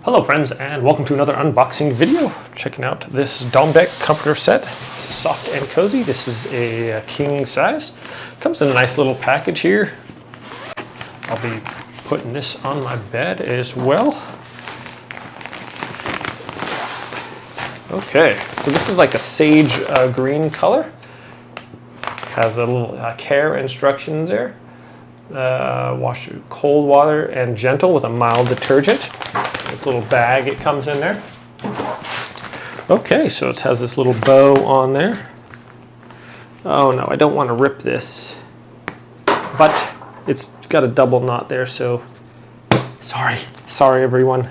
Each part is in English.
Hello friends, and welcome to another unboxing video. Checking out this DOMDEC comforter set, soft and cozy. This is a king size. Comes in a nice little package here. I'll be putting this on my bed as well. Okay, so this is like a sage green color. Has a little care instructions there. Wash with cold water and gentle with a mild detergent. This little bag it comes in there. Okay, so it has this little bow on there. Oh no, I don't want to rip this, but it's got a double knot there, so sorry everyone.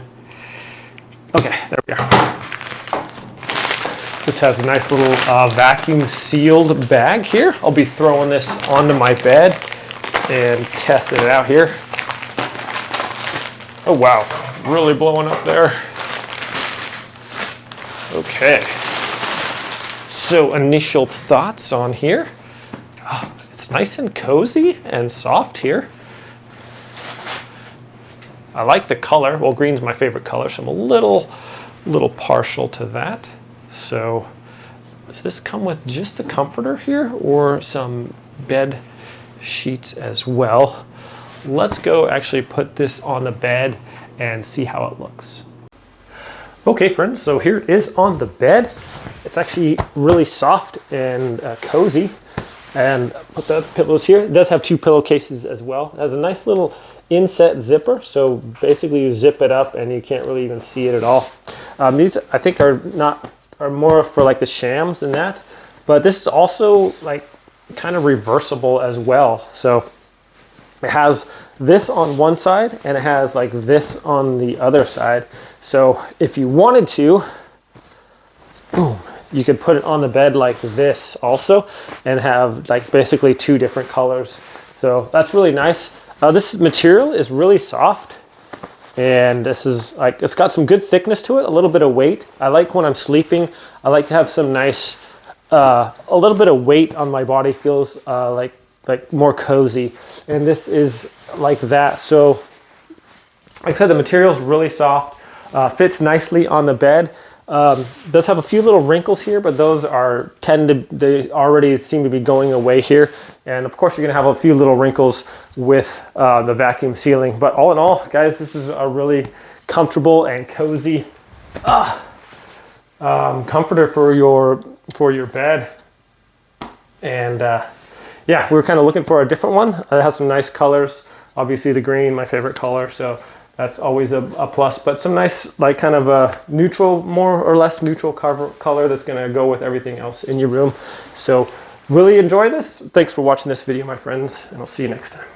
Okay, there we are. This has a nice little vacuum sealed bag here. I'll be throwing this onto my bed and testing it out here. Oh wow, really blowing up there. Okay, so initial thoughts on here. Oh, it's nice and cozy and soft here. I like the color. Well, green's my favorite color, so I'm a little partial to that. So does this come with just the comforter here or some bed sheets as well? Let's go actually put this on the bed and see how it looks. Okay friends, so here it is on the bed. It's actually really soft and cozy. And put the pillows here. It does have two pillowcases as well. It has a nice little inset zipper, so basically you zip it up and you can't really even see it at all. These I think are more for like the shams than that, but this is also like kind of reversible as well. So it has this on one side and it has like this on the other side. So if you wanted to, boom, you could put it on the bed like this also and have like basically two different colors. So that's really nice. This material is really soft, and this is like, it's got some good thickness to it, a little bit of weight. I like when I'm sleeping, I like to have some nice, a little bit of weight on my body. Feels like more cozy, and this is like that. So like I said, the material is really soft, fits nicely on the bed. Does have a few little wrinkles here, but those they already seem to be going away here. And of course you're gonna have a few little wrinkles with the vacuum sealing. But all in all, guys, this is a really comfortable and cozy comforter for your bed. And yeah, we were kind of looking for a different one. It has some nice colors. Obviously the green, my favorite color, so that's always a plus. But some nice, like kind of a neutral, more or less neutral color that's gonna go with everything else in your room. So really enjoy this. Thanks for watching this video, my friends, and I'll see you next time.